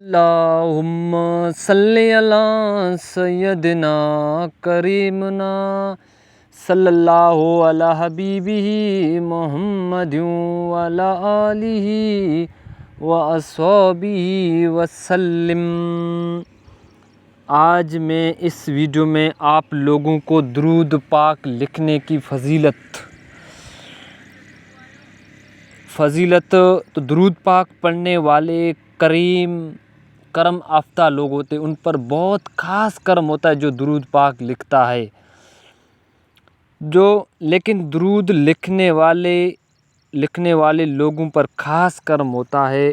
اللہم صلی علی سیدنا کریمنا صلی اللہ علی حبیبہ محمد وعلی آلہ واصحابہ وسلم۔ آج میں اس ویڈیو میں آپ لوگوں کو درود پاک لکھنے کی فضیلت تو درود پاک پڑھنے والے کرم آفتہ لوگ ہوتے ہیں، ان پر بہت خاص کرم ہوتا ہے جو درود پاک لکھتا ہے۔ لیکن درود لکھنے والے لوگوں پر خاص کرم ہوتا ہے۔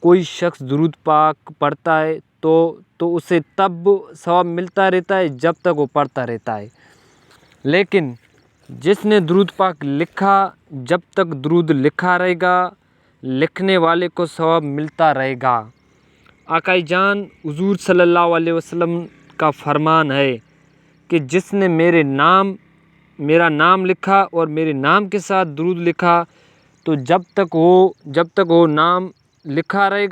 کوئی شخص درود پاک پڑھتا ہے تو اسے تب ثواب ملتا رہتا ہے جب تک وہ پڑھتا رہتا ہے، لیکن جس نے درود پاک لکھا، جب تک درود لکھا رہے گا لکھنے والے کو ثواب ملتا رہے گا۔ آقا جان حضور صلی اللہ علیہ وسلم کا فرمان ہے کہ جس نے میرا نام لکھا اور میرے نام کے ساتھ درود لکھا تو جب تک وہ نام لکھا رہے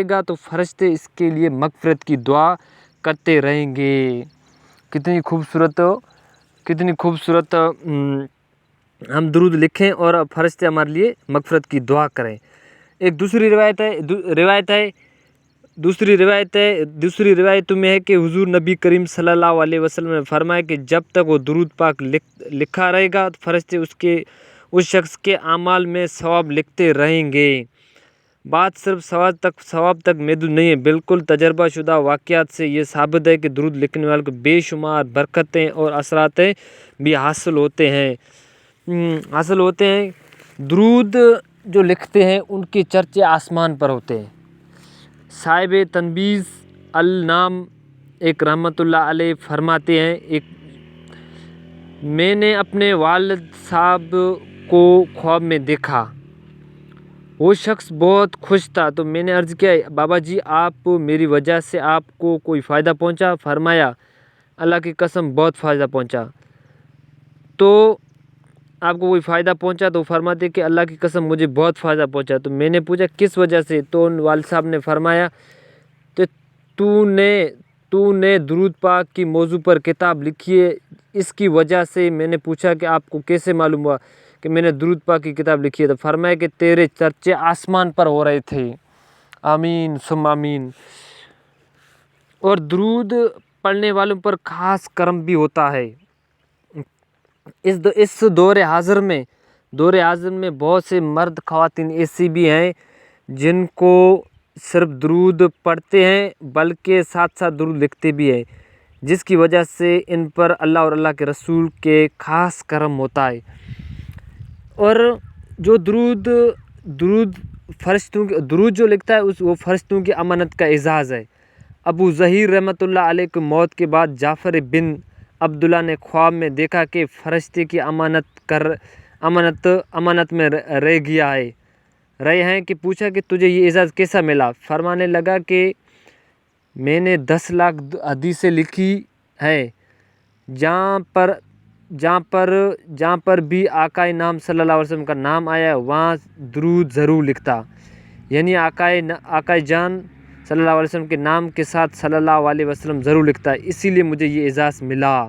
گا تو فرشتے اس کے لیے مغفرت کی دعا کرتے رہیں گے۔ کتنی خوبصورت ہم درود لکھیں اور فرشتے ہمارے لیے مغفرت کی دعا کریں۔ ایک دوسری روایت میں ہے کہ حضور نبی کریم صلی اللہ علیہ وسلم نے فرمایا کہ جب تک وہ درود پاک لکھا رہے گا تو فرشتے اس شخص کے اعمال میں ثواب لکھتے رہیں گے۔ بات صرف ثواب تک محدود نہیں ہے، بالکل تجربہ شدہ واقعات سے یہ ثابت ہے کہ درود لکھنے والے کو بے شمار برکتیں اور اثرات بھی حاصل ہوتے ہیں۔ درود جو لکھتے ہیں ان کے چرچے آسمان پر ہوتے ہیں۔ صاحب تنبیہ النام ایک رحمۃ اللہ علیہ فرماتے ہیں، میں نے اپنے والد صاحب کو خواب میں دیکھا، وہ شخص بہت خوش تھا، تو میں نے عرض کیا بابا جی آپ میری وجہ سے آپ کو کوئی فائدہ پہنچا؟ فرمایا اللہ کی قسم بہت فائدہ پہنچا۔ تو آپ کو کوئی فائدہ پہنچا؟ تو فرماتے کہ اللہ کی قسم مجھے بہت فائدہ پہنچا۔ تو میں نے پوچھا کس وجہ سے؟ تو والد صاحب نے فرمایا کہ تو نے درود پاک کی موضوع پر کتاب لکھی ہے، اس کی وجہ سے۔ میں نے پوچھا کہ آپ کو کیسے معلوم ہوا کہ میں نے درود پاک کی کتاب لکھی ہے؟ تو فرمایا کہ تیرے چرچے آسمان پر ہو رہے تھے۔ آمین ثم آمین۔ اور درود پڑھنے والوں پر خاص کرم بھی ہوتا ہے۔ اس دور حاضر میں بہت سے مرد خواتین ایسی بھی ہیں جن کو صرف درود پڑھتے ہیں بلکہ ساتھ درود لکھتے بھی ہیں، جس کی وجہ سے ان پر اللہ اور اللہ کے رسول کے خاص کرم ہوتا ہے۔ اور جو درود جو لکھتا ہے وہ فرشتوں کی امانت کا اعزاز ہے۔ ابو ظہیر رحمۃ اللہ علیہ کی موت کے بعد جعفر بن عبداللہ نے خواب میں دیکھا کہ فرشتے کی امانت میں رہے ہیں کہ پوچھا کہ تجھے یہ اعزاز کیسا ملا؟ فرمانے لگا کہ میں نے 10 لاکھ حدیثیں لکھی ہیں، جہاں پر بھی آقا نام صلی اللہ علیہ وسلم کا نام آیا وہاں درود ضرور لکھتا، یعنی آقا جان صلی اللہ علیہ وسلم کے نام کے ساتھ صلی اللہ علیہ وسلم ضرور لکھتا ہے، اسی لیے مجھے یہ اعزاز ملا۔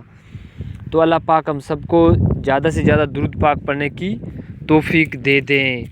تو اللہ پاک ہم سب کو زیادہ سے زیادہ درود پاک پڑھنے کی توفیق دے دیں۔